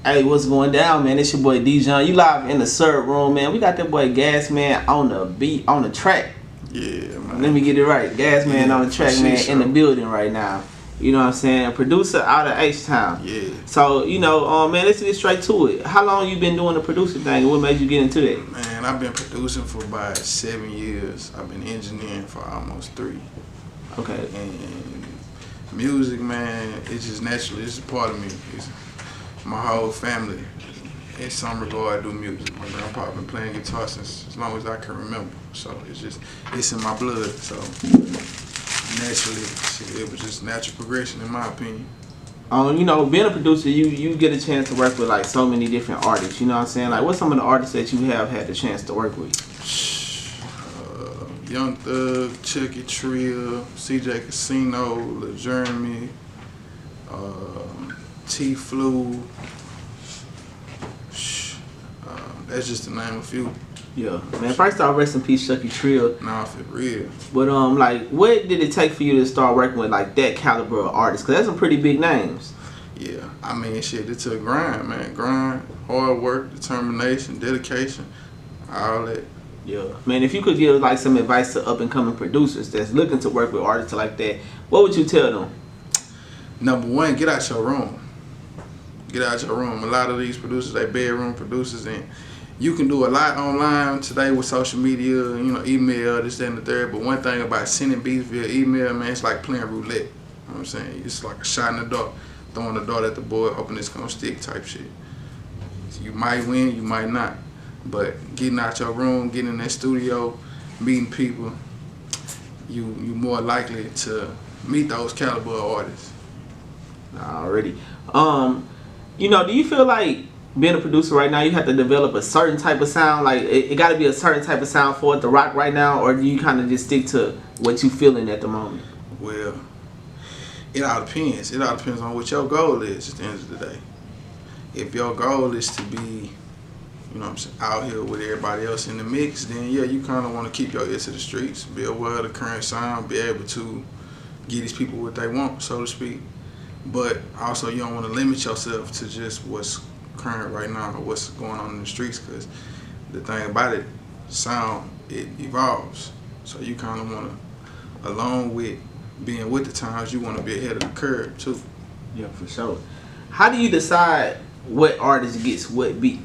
Hey, what's going down, man? It's your boy Dijon. You live in the syrup room, man. We got that boy GasMan on the beat, on the track. Yeah, man. Let me get it right. GasMan on the track, man, in the building right now. You know what I'm saying? A producer out of H-Town. Yeah. So, man, let's get straight to it. How long you been doing the producing thing, and what made you get into that? Man, I've been producing for about 7 years. I've been engineering for almost 3. Okay. And music, man, it's just naturally, it's a part of me. It's my whole family, in some regard, do music. My grandpa been playing guitar since as long as I can remember. So it's in my blood. So naturally, it was just natural progression in my opinion. Being a producer, you get a chance to work with like so many different artists. You know what I'm saying? Like, what's some of the artists that you have had the chance to work with? Young Thug, Chucky Trill, CJ Casino, Lil Jairamy, T-Flu. That's just to name a few. Yeah, man. First off, rest in peace, Chucky Trill. Nah, for real. But like, what did it take for you to start working with like that caliber of artists? Cause that's some pretty big names. Yeah, I mean, shit, it took grind, man. Grind, hard work, determination, dedication, all that. Yeah, man. If you could give like some advice to up and coming producers that's looking to work with artists like that, what would you tell them? Number one, get out your room. Get out your room. A lot of these producers, they bedroom producers, and you can do a lot online today with social media, email, this, that, and the third. But one thing about sending beats via email, man, it's like playing roulette. You know what I'm saying? It's like a shot in the dark, throwing the dart at the board, hoping it's gonna stick type shit. So you might win, you might not. But getting out your room, getting in that studio, meeting people, you more likely to meet those caliber of artists. Already. Do you feel like being a producer right now, you have to develop a certain type of sound? Like, it got to be a certain type of sound for it to rock right now? Or do you kind of just stick to what you feeling at the moment? Well, it all depends. It all depends on what your goal is at the end of the day. If your goal is to be, out here with everybody else in the mix, then yeah, you kind of want to keep your ear to the streets, be aware of the current sound, be able to give these people what they want, so to speak. But also, you don't want to limit yourself to just what's current right now or what's going on in the streets, because the thing about it, sound, it evolves. So you kind of want to, along with being with the times, you want to be ahead of the curve too. Yeah, for sure. How do you decide what artist gets what beat?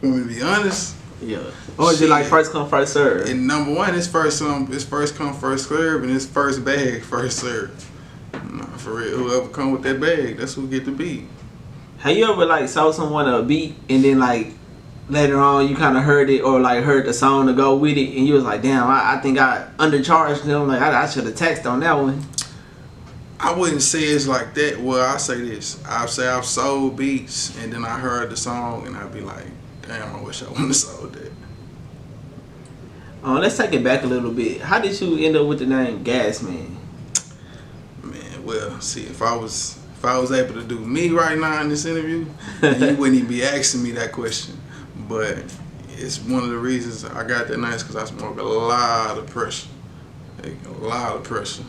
Let me be honest. Yeah. Or is it like first come, first serve? And number one, it's first come, first serve, and it's first bag, first serve. Nah, for real, whoever come with that bag, that's who get the beat. Have you ever like saw someone a beat and then like later on you kind of heard it or like heard the song to go with it and you was like, damn, I think I undercharged them. Like I should have taxed on that one. I wouldn't say it's like that. Well, I say this. I'll say I've sold beats and then I heard the song and I'd be like, damn, I wish I wouldn't have sold that. Let's take it back a little bit. How did you end up with the name GasMan? Man, well, see, if I was able to do me right now in this interview, you wouldn't even be asking me that question. But it's one of the reasons I got that name is because I smoke a lot of pressure. A lot of pressure.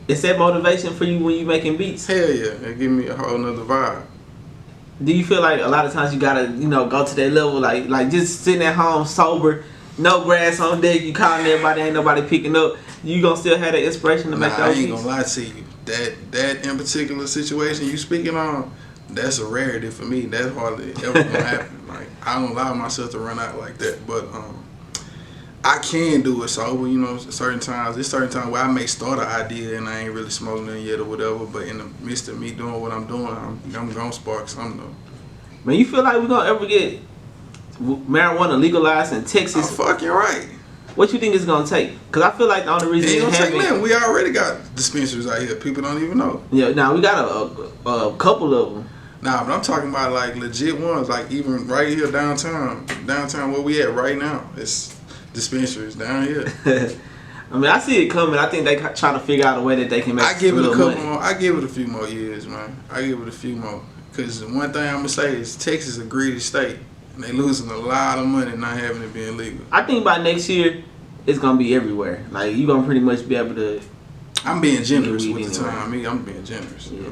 Is that motivation for you when you making beats? Hell yeah, it give me a whole nother vibe. Do you feel like a lot of times you gotta, go to that level, like just sitting at home sober, no grass on deck, you calling everybody, ain't nobody picking up, you gonna still have that inspiration to make those beats? I ain't gonna lie to you. That in particular situation you speaking on, that's a rarity for me. That's hardly ever gonna happen. Like, I don't allow myself to run out like that. But I can do it sober, certain times. There's certain times where I may start an idea and I ain't really smoking nothing yet or whatever, but in the midst of me doing what I'm doing, I'm gonna spark something though. Man, you feel like we're gonna ever get marijuana legalized in Texas? I'm fucking right. What you think it's gonna take? Cause I feel like the only reason it ain't gonna take. We already got dispensaries out here. People don't even know. Yeah, now we got a couple of them. Nah, but I'm talking about like legit ones, like even right here downtown where we at right now. It's dispensaries down here. I mean, I see it coming. I think they trying to figure out a way that they can make. I give it a couple more. I give it a few more years, man. I give it a few more. Cause one thing I'm gonna say is Texas is a greedy state, and they losing a lot of money not having it being legal. I think by next year, it's gonna be everywhere. Like you gonna pretty much be able to. I'm being generous with the time. I'm being generous. Yeah.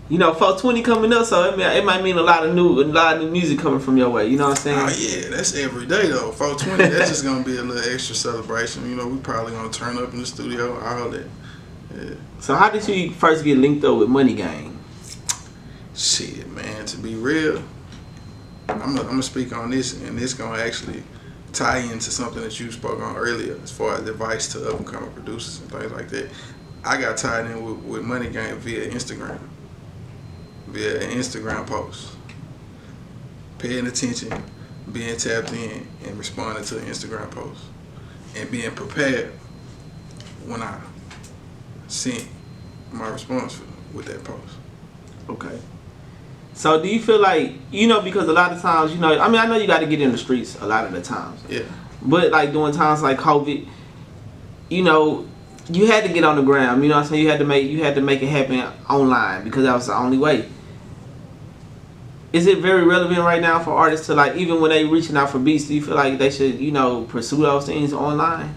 You know, 420 coming up, so it might mean a lot of new music coming from your way. You know what I'm saying? Oh yeah, that's every day though. 420, that's just gonna be a little extra celebration. You know, we probably gonna turn up in the studio, all that. Yeah. So how did you first get linked up with Money Gang? Shit, man. To be real, I'm gonna speak on this, and this gonna actually tie into something that you spoke on earlier, as far as advice to up and coming producers and things like that. I got tied in with Money Gang via Instagram. Via an Instagram post. Paying attention, being tapped in, and responding to an Instagram post. And being prepared when I sent my response with that post. Okay. So do you feel like, you know, because a lot of times, you know, I mean, I know you got to get in the streets a lot of the times. Yeah. But like during times like COVID, you know, you had to get on the ground. You know what I'm saying? You had to make it happen online because that was the only way. Is it very relevant right now for artists to, like, even when they reaching out for beats, do you feel like they should, you know, pursue those things online?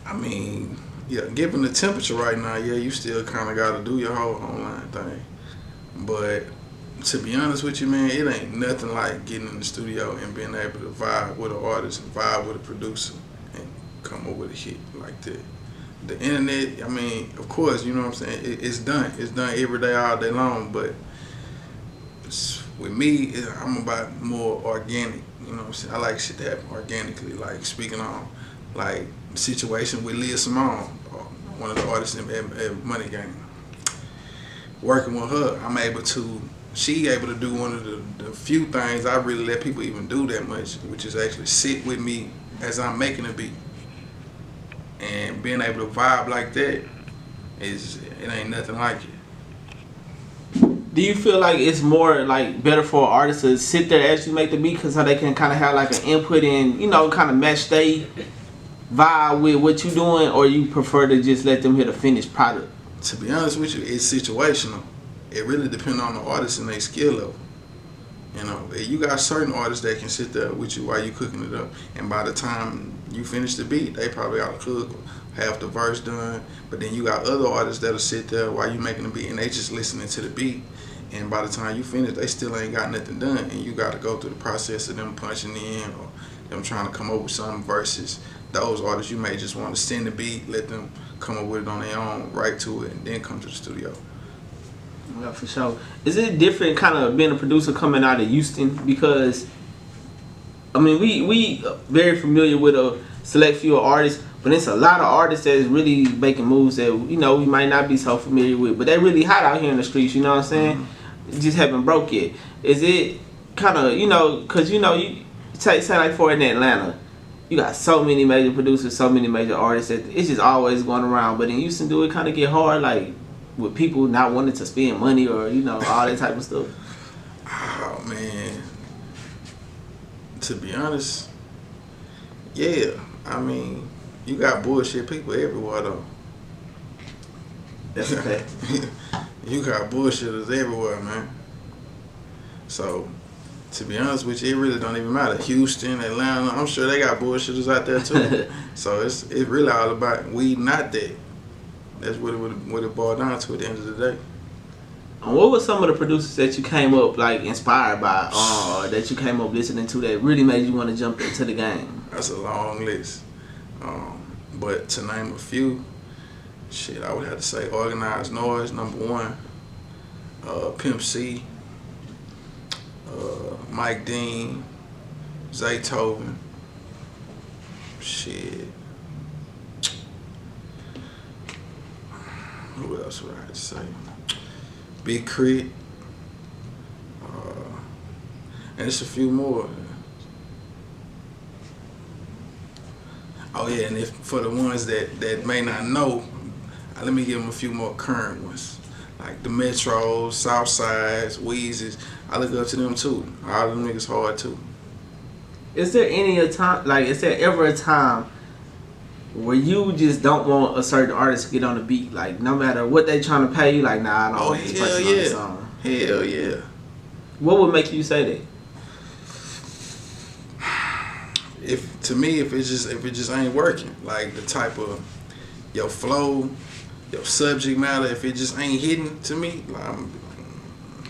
I mean, yeah, given the temperature right now, yeah, you still kind of got to do your whole online thing. But to be honest with you, man, it ain't nothing like getting in the studio and being able to vibe with an artist and vibe with a producer and come up with a hit like that. The internet, I mean, of course, you know what I'm saying, it's done. It's done every day, all day long, but with me, I'm about more organic. You know what I'm saying? I like shit to happen organically. Like speaking on, like the situation with Lil Simone, one of the artists at Money Gang. Working with her, she able to do one of the few things I really let people even do that much, which is actually sit with me as I'm making a beat. And being able to vibe like that, it ain't nothing like it. Do you feel like it's more like better for an artist to sit there as you make the beat because how they can kind of have like an input and, you know, kind of match they vibe with what you doing, or you prefer to just let them hit a finished product? To be honest with you, it's situational. It really depends on the artist and their skill level. You know, you got certain artists that can sit there with you while you cooking it up, and by the time you finish the beat, they probably ought to cook half the verse done. But then you got other artists that'll sit there while you making the beat and they just listening to the beat, and by the time you finish, they still ain't got nothing done, and you got to go through the process of them punching in or them trying to come up with some verses. Those artists, you may just want to send the beat, let them come up with it on their own, write to it, and then come to the studio. Yeah, for sure. Is it different kind of being a producer coming out of Houston? Because, I mean, we very familiar with a select few artists, but it's a lot of artists that is really making moves that, you know, we might not be so familiar with, but they really hot out here in the streets, you know what I'm saying? Mm-hmm. Just haven't broke yet. Is it kind of, you know, because, you know, you say like for in Atlanta, you got so many major producers, so many major artists that it's just always going around, but in Houston, do it kind of get hard, like, with people not wanting to spend money or, you know, all that type of stuff? Oh, man. To be honest, yeah. I mean, you got bullshit people everywhere, though. That's a fact. You got bullshitters everywhere, man. So, to be honest with you, it really don't even matter. Houston, Atlanta, I'm sure they got bullshitters out there, too. So, it's really all about weeding out that. That's what it boiled down to at the end of the day. And what were some of the producers that you came up like inspired by, or that you came up listening to that really made you want to jump into the game? That's a long list. But to name a few, shit, I would have to say Organized Noise, #1. Pimp C, Mike Dean, Zaytoven. Shit. Who else would I have to say? Big Crit. And it's a few more. Oh yeah, and if for the ones that may not know, let me give them a few more current ones. Like the Metros, Southsides, Weezes. I look up to them too. All them niggas hard too. Is there is there ever a time where you just don't want a certain artist to get on the beat? Like, no matter what they trying to pay you, like, nah, I don't want this person on the song. Hell yeah. What would make you say that? If it just ain't working, like the type of your flow, your subject matter, if it just ain't hitting to me, like,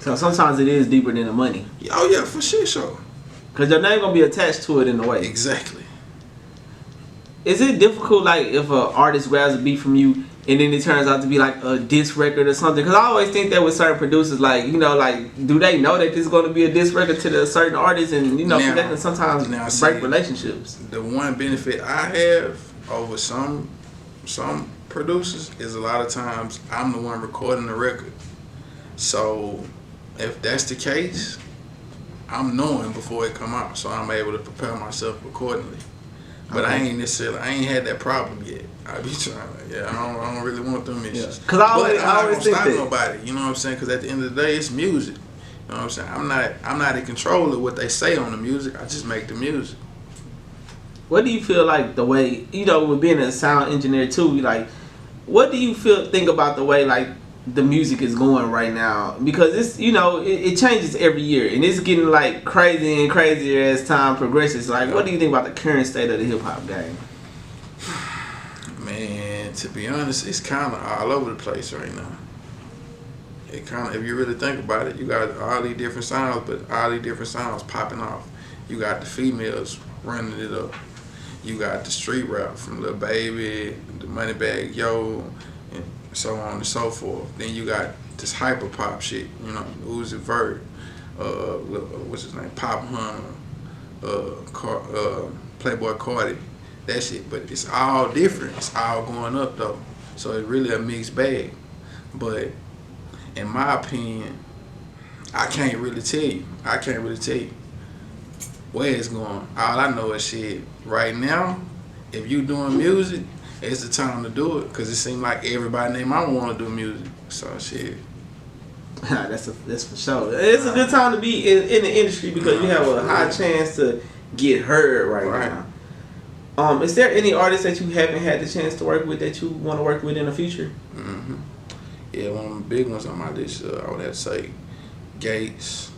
So sometimes it is deeper than the money. Oh yeah, for sure. Cause your name gonna be attached to it in a way. Exactly. Is it difficult, like, if an artist grabs a beat from you and then it turns out to be like a diss record or something? Because I always think that with certain producers, like, you know, like, do they know that this is going to be a diss record to the certain artist, and, you know, that can sometimes break relationships. The one benefit I have over some producers is a lot of times I'm the one recording the record. So if that's the case, I'm knowing before it come out, so I'm able to prepare myself accordingly. But I ain't had that problem yet. I be trying to, I don't really want them issues. Cause I always think stop that. nobody, you know what I'm saying? Cause at the end of the day, it's music. You know what I'm saying? I'm not in control of what they say on the music. I just make the music. What do you feel like the way, you know, with being a sound engineer too, like, what do you think about the way, like, the music is going right now? Because it's, you know, it changes every year, and it's getting like crazy and crazier as time progresses. Like, what do you think about the current state of the hip hop game? Man, to be honest, it's kind of all over the place right now. It kind of, if you really think about it, you got all these different sounds, but all these different sounds popping off. You got the females running it up. You got the street rap from Lil Baby, the Moneybagg Yo, and so on and so forth. Then you got this hyper pop shit, you know, Uzi Vert, what's his name, Pop Hunter, Playboy Cardi, that shit. But it's all different. It's all going up though. So it's really a mixed bag. But in my opinion, I can't really tell you where it's going. All I know is shit. Right now, if you doing music, it's the time to do it, because it seems like everybody named mama want to do music. So shit. That's for sure. It's a good time to be in the industry, because you have a high chance to get heard right now. Is there any artists that you haven't had the chance to work with that you want to work with in the future? Mm-hmm. Yeah, one of the big ones on my list, I would have to say Gates,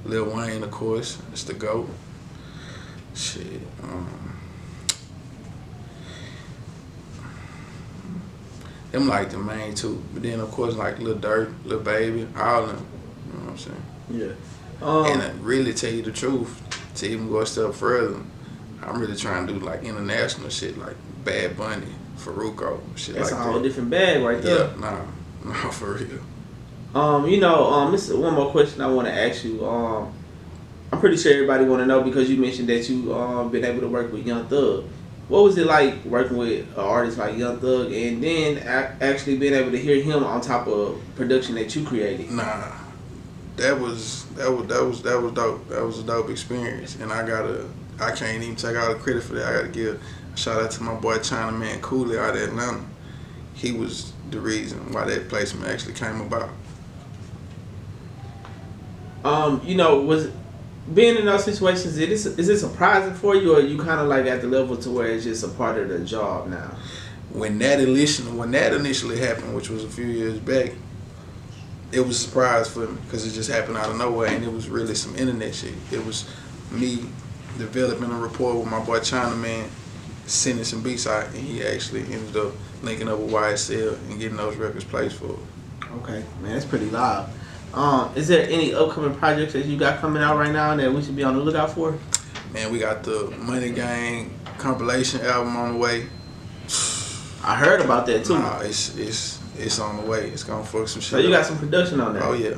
Lil Wayne, of course. It's the GOAT. Shit. Them like the main two. But then, of course, like Lil Durk, Lil Baby, all of them. You know what I'm saying? Yeah. And to really tell you the truth, to even go a step further, I'm really trying to do like international shit, like Bad Bunny, Farruko, shit That's like that. That's a whole different bag right there. Yeah, nah, for real. You know, this is one more question I want to ask you. I'm pretty sure everybody want to know, because you mentioned that you been able to work with Young Thug. What was it like working with an artist like Young Thug, and then actually being able to hear him on top of production that you created? Nah, that was dope. That was a dope experience, and I can't even take all the credit for that. I gotta give a shout out to my boy Chinaman Cooley out of Atlanta. He was the reason why that placement actually came about. You know, was being in those situations, is it surprising for you, or you kind of like at the level to where it's just a part of the job now? When that initially happened, which was a few years back, it was a surprise for me, because it just happened out of nowhere, and it was really some internet shit. It was me developing a rapport with my boy Chinaman, sending some beats out, and he actually ended up linking up with YSL and getting those records placed for it. Okay, man, that's pretty live. Is there any upcoming projects that you got coming out right now that we should be on the lookout for? Man, we got the Money Gang compilation album on the way. I heard about that too. Nah, it's on the way. It's gonna fuck some shit. So you got some production on there? Oh yeah,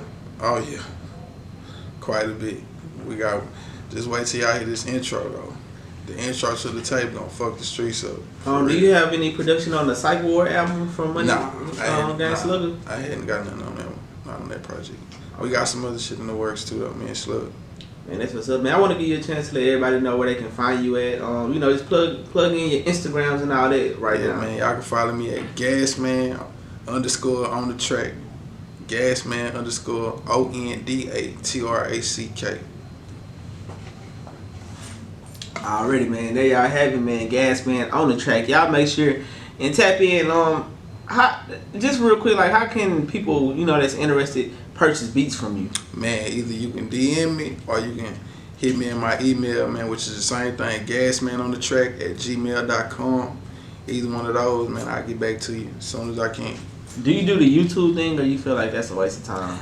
quite a bit. We got. Just wait till y'all hear this intro though. The intro to the tape gonna fuck the streets up. Do you have any production on the Psych Ward album from Money Gang Slugger? I hadn't got nothing on that one. Not on that project. We got some other shit in the works too though, me and Slug. Man, that's what's up, man. I want to give you a chance to let everybody know where they can find you at. You know, just plug in your Instagrams and all that right now. Man, y'all can follow me at GasManOnDaTrack. GasManOnDaTrack. Already, man. There y'all have it, man. GasMan on the track. Y'all make sure and tap in. Just real quick, like, how can people, you know, that's interested purchase beats from you? Man, either you can DM me or you can hit me in my email, man, which is the same thing, GasManOnDaTrack@gmail.com. Either one of those, man, I'll get back to you as soon as I can. Do you do the YouTube thing, or you feel like that's a waste of time?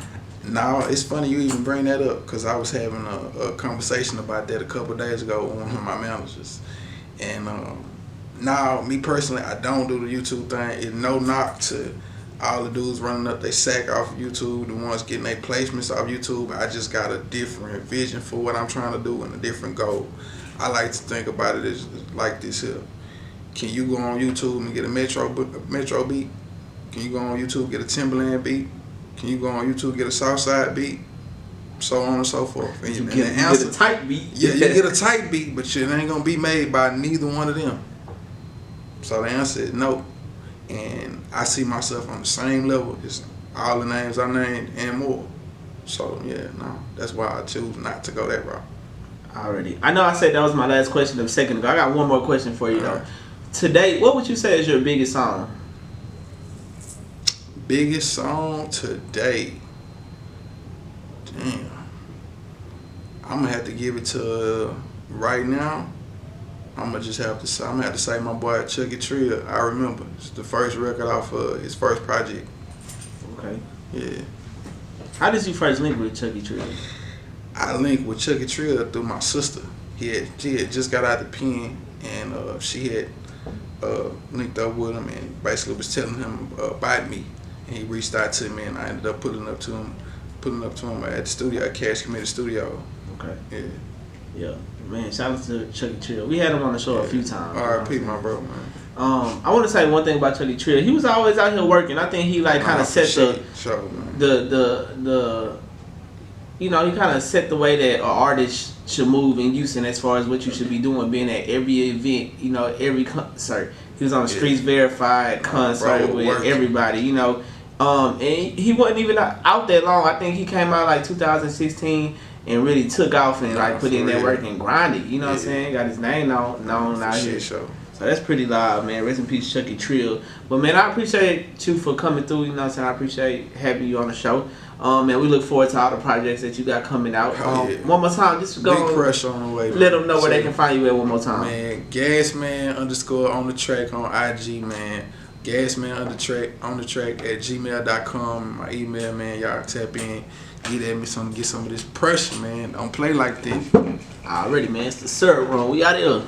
No, it's funny you even bring that up because I was having a conversation about that a couple of days ago with one of my managers. And now, me personally, I don't do the YouTube thing. It's no knock to all the dudes running up they sack off of YouTube, the ones getting their placements off YouTube. I just got a different vision for what I'm trying to do and a different goal. I like to think about it as like this here. Can you go on YouTube and get a Metro beat? Can you go on YouTube and get a Timberland beat? Can you go on YouTube and get a Southside beat? So on and so forth. And you get a tight beat. Yeah, you get a tight beat, but it ain't gonna be made by neither one of them. So the answer is no. And I see myself on the same level as all the names I named and more. So yeah, no, that's why I choose not to go that route. Already. I know I said that was my last question a second ago. I got one more question for you though. Today, what would you say is your biggest song? Biggest song today? Damn. I'm gonna have to give it to right now. I'm gonna have to say my boy Chucky Trill. I remember it's the first record off of his first project. Okay. Yeah. How did you first link with Chucky Trill? I linked with Chucky Trill through my sister. She had just got out the pen, and she had linked up with him and basically was telling him about me. And he reached out to me, and I ended up pulling up to him at the studio, at Cash Committee Studio. Okay. Yeah. Yeah. Man, shout out to Chucky Trill. We had him on the show a few times. R.I.P. my bro, man. I want to say one thing about Chucky Trill. He was always out here working. I think he kind of set the you know, he kind of set the way that an artist should move in Houston as far as what you should be doing, being at every event, you know, every concert. He was on the Streets Verified concert with everybody, you know. And he wasn't even out that long. I think he came out like 2016 and really took off and like put in that work and grinded. You know what I'm saying? Got his name known out here. So that's pretty loud, man. Rest in peace, Chucky Trill. But man, I appreciate you for coming through. You know what I'm saying? I appreciate having you on the show. And we look forward to all the projects that you got coming out. One more time, just go. Big pressure on the way. Let them know where they can find you at one more time. Man, GasManOnDaTrack on IG, man. GasManOnDaTrack at gmail.com. My email, man. Y'all tap in. Get at me get some of this pressure, man. Don't play like this. Already, man. It's the Tsrhouston. We out here.